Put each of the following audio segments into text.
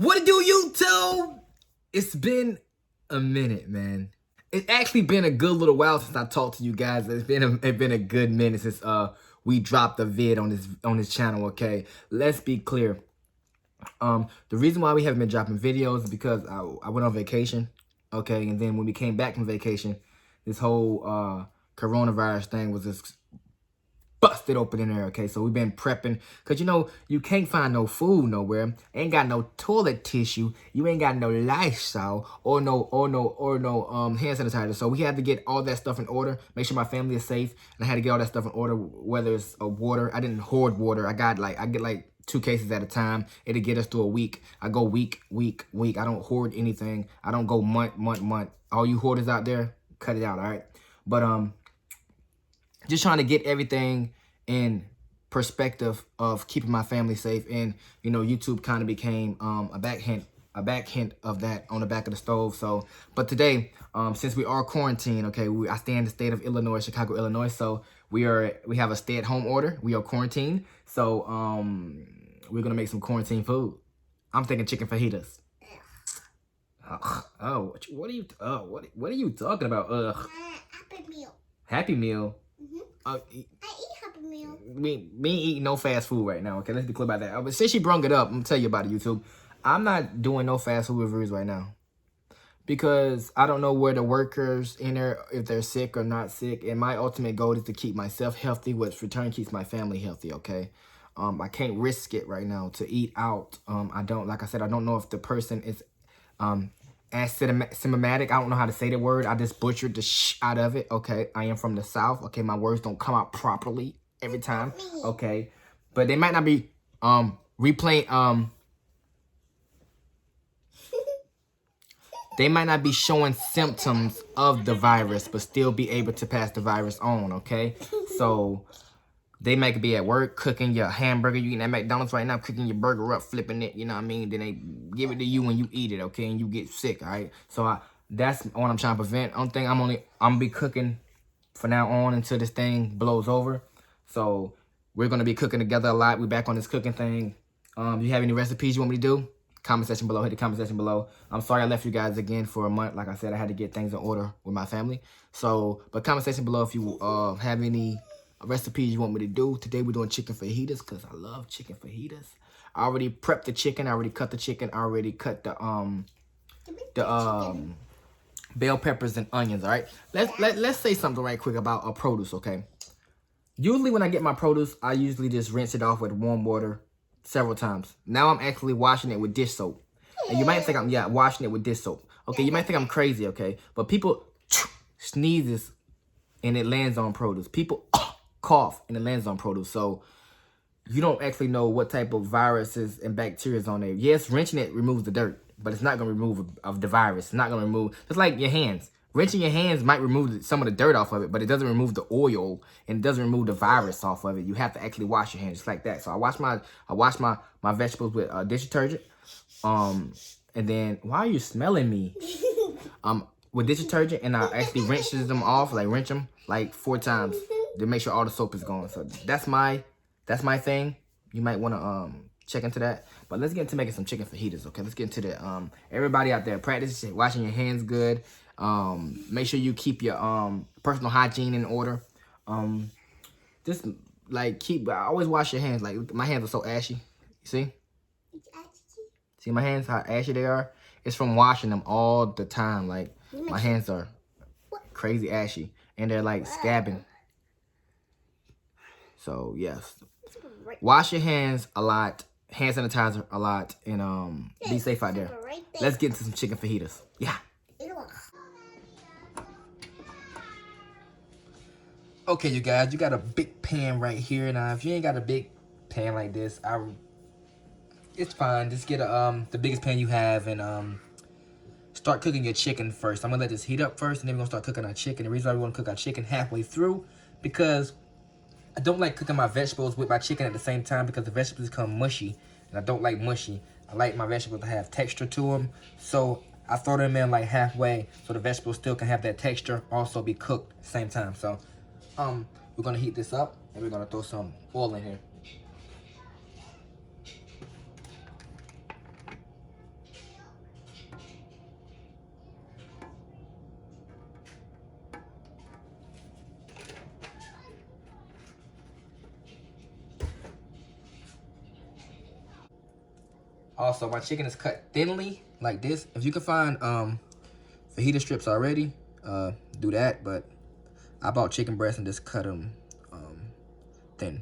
What it do, YouTube? It's been a minute, man. It's actually been a good little while since I talked to you guys. It's been a good minute since we dropped a vid on this channel. Okay, let's be clear. The reason why we haven't been dropping videos is because I went on vacation. Okay, and then when we came back from vacation, this whole coronavirus thing was just busted open in there. Okay, so we've been prepping because you can't find no food nowhere, ain't got no toilet tissue, you ain't got no Lysol or no hand sanitizer. So we had to get all that stuff in order, make sure my family is safe, and I had to get all that stuff in order. Whether it's water, I didn't hoard water. I get like 2 cases at a time. It'll get us through a week. I go week. I don't hoard anything. I don't go month. All you hoarders out there, cut it out, all right? But just trying to get everything in perspective of keeping my family safe. And YouTube kind of became a back hint of that on the back of the stove. So but today, since we are quarantined, okay, I stay in the state of Illinois, Chicago, Illinois. So we have a stay-at-home order. We are quarantined. So we're gonna make some quarantine food. I'm thinking chicken fajitas. Oh, what are you talking about? Happy Meal. Happy Meal. I eat Happy Meal. Me eating no fast food right now. Okay, let's be clear about that. But since she brung it up, I'm gonna tell you about it, YouTube. I'm not doing no fast food reviews right now because I don't know where the workers in there, if they're sick or not sick. And my ultimate goal is to keep myself healthy, which in return keeps my family healthy. Okay, I can't risk it right now to eat out. Like I said, I don't know if the person is asymptomatic. I don't know how to say the word. I just butchered the out of it. Okay, I am from the South. Okay, my words don't come out properly every time. Okay, but they might not be replaying. They might not be showing symptoms of the virus, but still be able to pass the virus on. Okay, so they might be at work cooking your hamburger. You eating at McDonald's right now, cooking your burger up, flipping it. You know what I mean? Then they give it to you when you eat it, okay? And you get sick, all right? So that's what I'm trying to prevent. Only thing I'm gonna be cooking for now on until this thing blows over. So we're gonna be cooking together a lot. We're back on this cooking thing. You have any recipes you want me to do? Comment section below. Hit the comment section below. I'm sorry I left you guys again for a month. Like I said, I had to get things in order with my family. So, but comment section below if you have any recipes you want me to do. Today we're doing chicken fajitas because I love chicken fajitas. I already prepped the chicken. I already cut the chicken. I already cut the bell peppers and onions. All right. Let's say something right quick about produce. Okay. Usually when I get my produce, I usually just rinse it off with warm water several times. Now I'm actually washing it with dish soap. And you might think I'm washing it with dish soap. Okay. You might think I'm crazy. Okay. But people sneezes and it lands on produce. People cough and it lands on produce. So you don't actually know what type of viruses and bacteria is on there. Yes, rinsing it removes the dirt, but it's not going to remove of the virus. It's not going to remove, just like your hands. Rinsing your hands might remove some of the dirt off of it, but it doesn't remove the oil and it doesn't remove the virus off of it. You have to actually wash your hands just like that. So I wash my vegetables with dish detergent. And then why are you smelling me? With dish detergent, and I actually rinse them off, rinse them like 4 times to make sure all the soap is gone. So that's my thing. You might want to check into that. But let's get into making some chicken fajitas. Okay, let's get into that. Everybody out there, practice washing your hands good. Make sure you keep your personal hygiene in order. Just I always wash your hands. Like my hands are so ashy. You see? See my hands, how ashy they are? It's from washing them all the time. Like my hands are crazy ashy and they're like scabbing. So yes, wash your hands a lot, hand sanitizer a lot, and be safe out there. Let's get into some chicken fajitas. Yeah. Okay, you guys, you got a big pan right here. Now, if you ain't got a big pan like this, it's fine. Just get the biggest pan you have and start cooking your chicken first. I'm gonna let this heat up first, and then we're gonna start cooking our chicken. The reason why we want to cook our chicken halfway through, because I don't like cooking my vegetables with my chicken at the same time because the vegetables become mushy, and I don't like mushy. I like my vegetables to have texture to them, so I throw them in like halfway so the vegetables still can have that texture, also be cooked at the same time. So we're gonna heat this up and we're gonna throw some oil in here. Also, my chicken is cut thinly like this. If you can find fajita strips already, do that. But I bought chicken breasts and just cut them thin.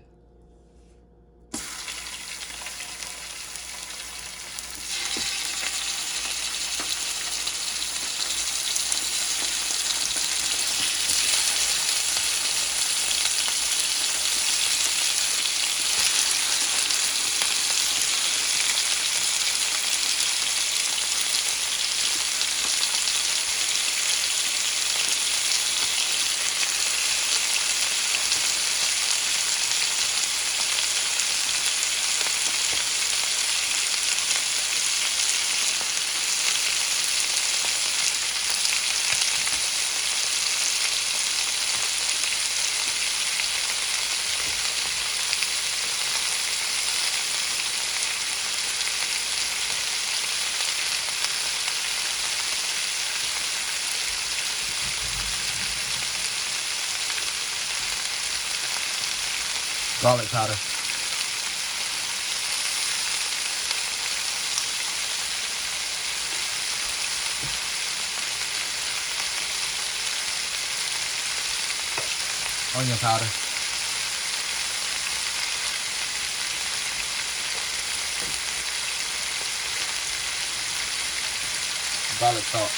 Garlic powder. Onion powder. Garlic salt.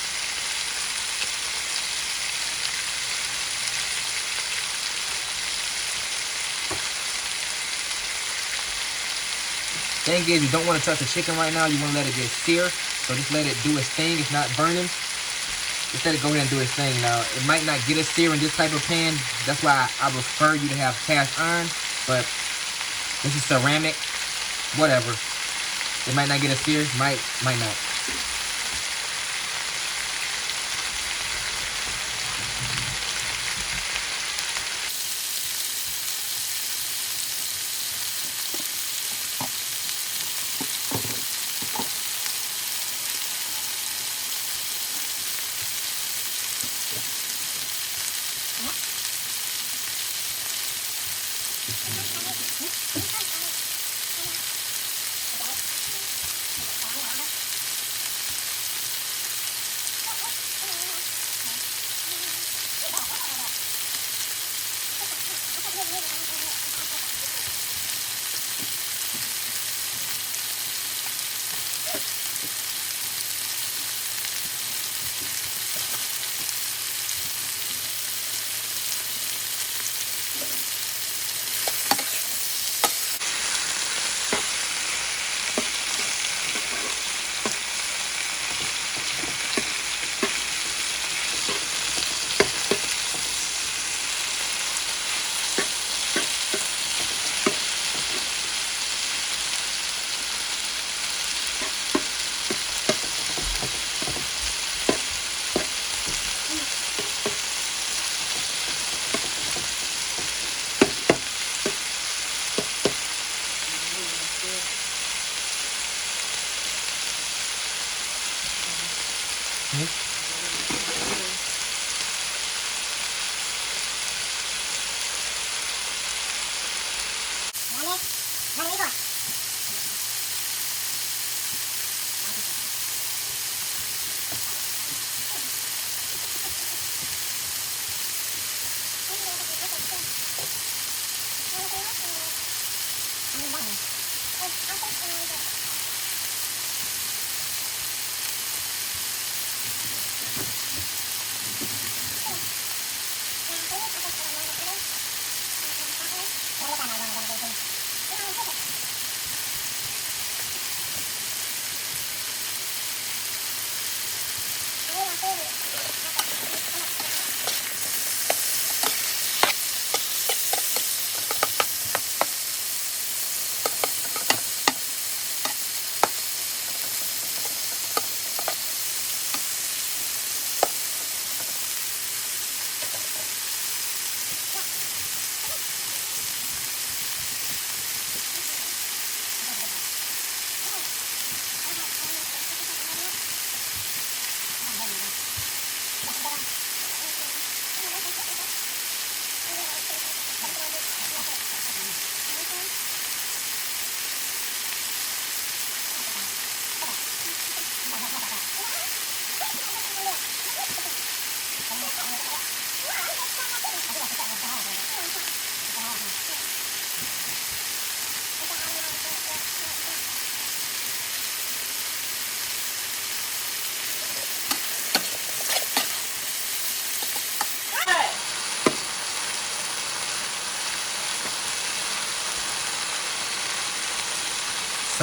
Thing is, you don't want to touch the chicken right now. You want to let it get sear. So just let it do its thing. It's not burning. Just let it go ahead and do its thing. Now, it might not get a sear in this type of pan. That's why I prefer you to have cast iron. But this is ceramic. Whatever. It might not get a sear. Might not.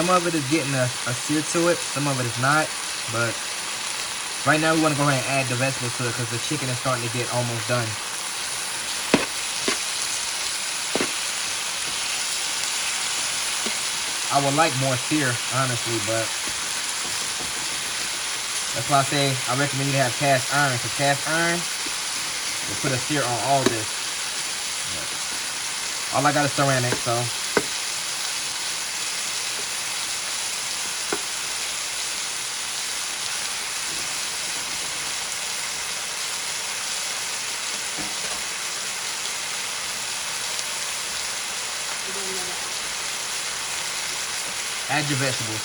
Some of it is getting a sear to it. Some of it is not. But right now we want to go ahead and add the vegetables to it because the chicken is starting to get almost done. I would like more sear, honestly, but that's why I say I recommend you to have cast iron, because cast iron will put a sear on all this. All I got is ceramic, so. Add your vegetables.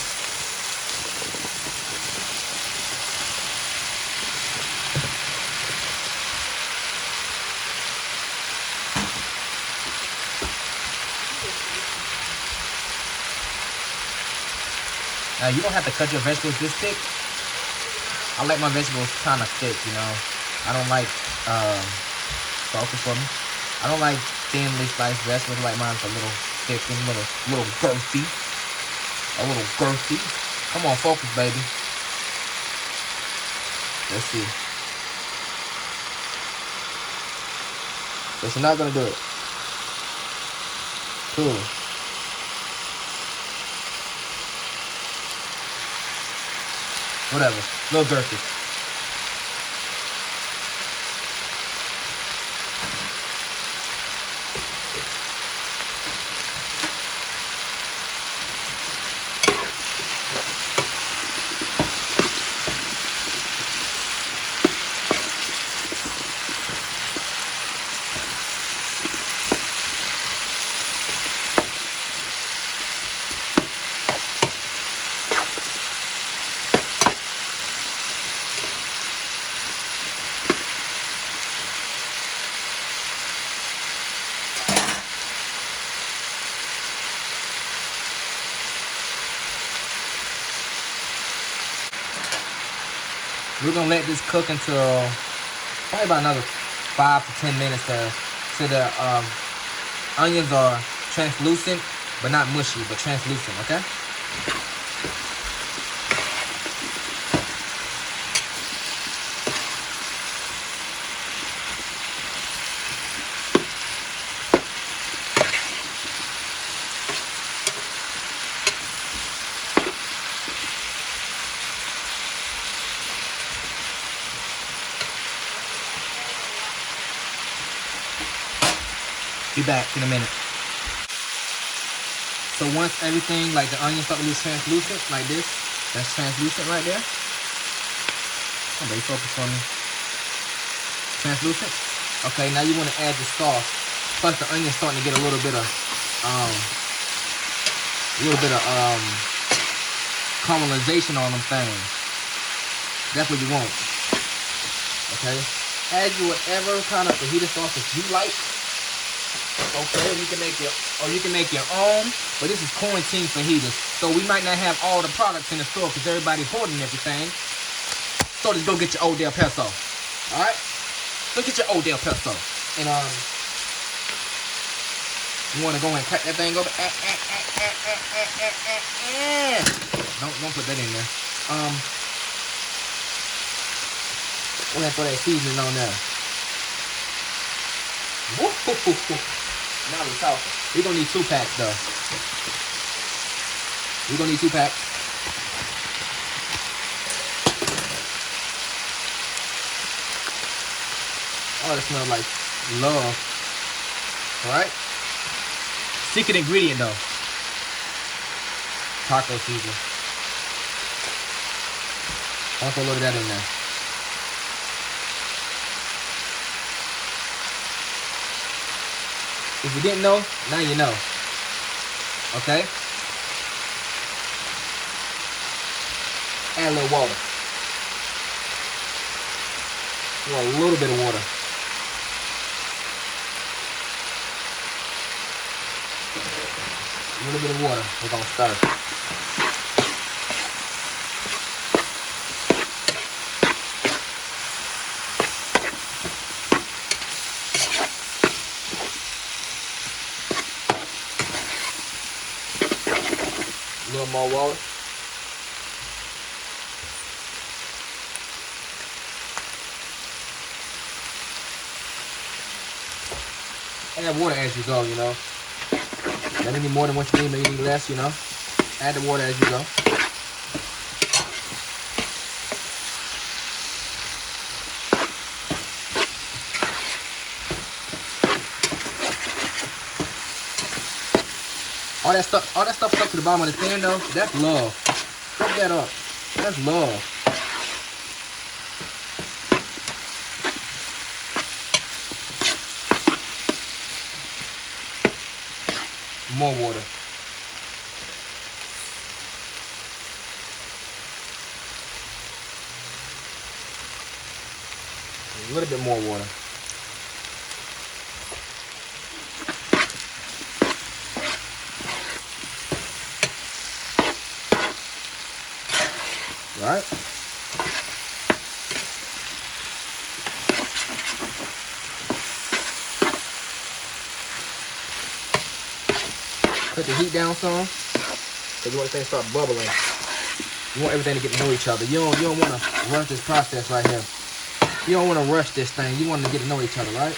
Now you don't have to cut your vegetables this thick. I like my vegetables kind of thick, you know. I don't like focus for me. I don't like thinly sliced vegetables. I like mine a little thick and little girthy. A little girthy. Come on, focus, baby. Let's see. So she's not gonna do it. Cool. Whatever. Little girthy. We're gonna let this cook until probably about another 5 to 10 minutes till the onions are translucent, but not mushy, but translucent, okay? Be back in a minute. So once everything, like the onions start to be translucent, like this, that's translucent right there. Oh, baby, focus on me. Translucent. Okay, now you want to add the sauce. Plus the onion's starting to get a little bit of caramelization on them things. That's what you want. Okay. Add you whatever kind of fajita sauce that you like. Okay, you can make your own, but this is quarantine fajitas, so we might not have all the products in the store because everybody's hoarding everything. So just go get your Old Del Pesto. All right, go get your Old Del Pesto, and you want to go and cut that thing over. Don't put that in there. We're gonna throw that seasoning on there. Woo-hoo-hoo-hoo. Now we're talking. We're gonna need 2 packs though. We're gonna need 2 packs. Oh, that smells like love. Alright? Secret ingredient though. Taco seasoning. I'll throw a little of that in there. If you didn't know, now you know. Okay? Add a little water. You want a little bit of water. A little bit of water. We're gonna stir. little more water. Add water as you go, you know. Maybe need more than what you need, maybe you need less, you know. Add the water as you go. All that stuff stuck to the bottom of the pan though, that's love. Fuck that up. That's love. More water. A little bit more water. Right? Put the heat down some, because you want this thing to start bubbling. You want everything to get to know each other. You don't want to rush this process right here. You don't want to rush this thing. You want to get to know each other, right?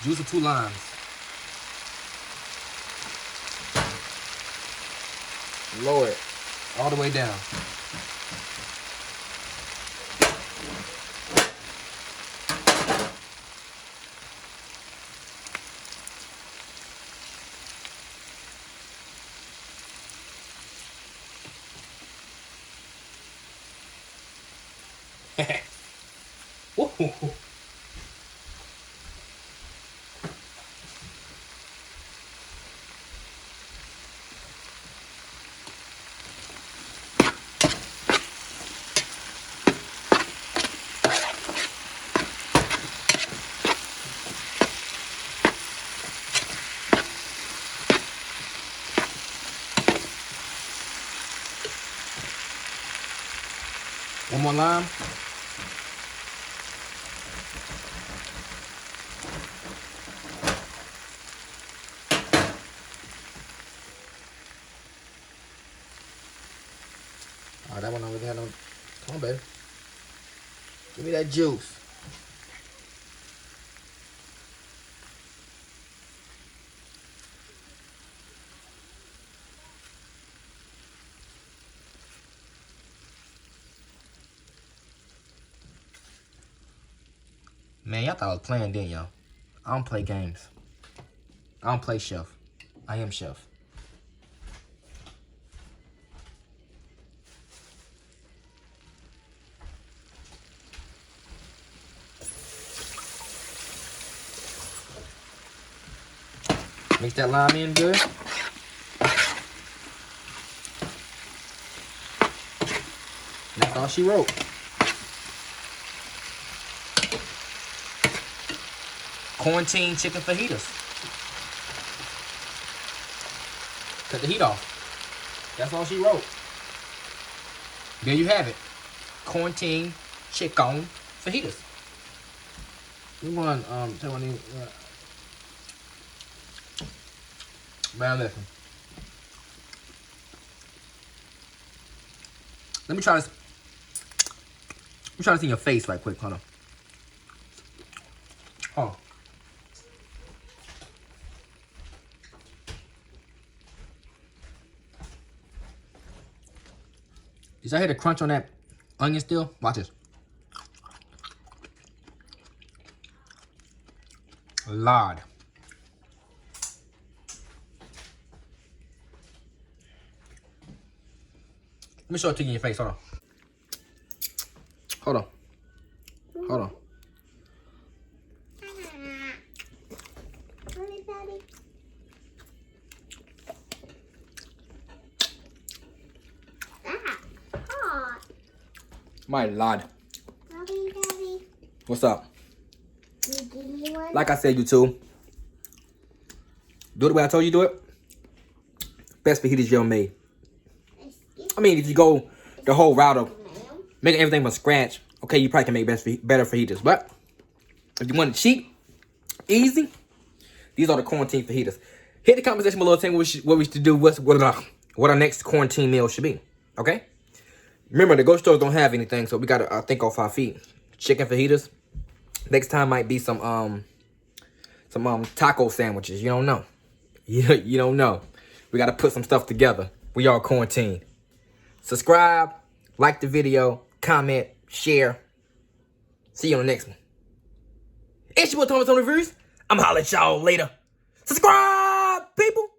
Juice of 2 limes. Lower it all the way down. Woo. One more lime. All right, that one over there. Come on, baby. Give me that juice. Man, y'all thought I was playing, didn't y'all? I don't play games. I don't play chef. I am chef. Mix that lime in good. That's all she wrote. Quarantine chicken fajitas. Cut the heat off. That's all she wrote. There you have it. Quarantine chicken fajitas. We want tell one man, listen. Let me try this. I'm trying to see your face right quick. Hold on. Oh. Did y'all hear the crunch on that onion still? Watch this. Lord. Let me show it to you in your face. Hold on. Hold on. Hold on. My lord. Daddy. What's up? You give me one? Like I said, YouTube, do it the way I told you to do it. Best fajitas you ever made. I mean, if you go the whole route of making everything from scratch, okay, you probably can make better fajitas. But if you want it cheap, easy, these are the quarantine fajitas. Hit the comment section below, tell me what we should do, what our next quarantine meal should be. Okay? Remember, the grocery stores don't have anything, so we gotta think off our feet. Chicken fajitas. Next time might be some taco sandwiches. You don't know. You don't know. We gotta put some stuff together. We are quarantined. Subscribe, like the video, comment, share. See you on the next one. It's your boy Thomas on Reviews. I'm holla at y'all later. Subscribe, people.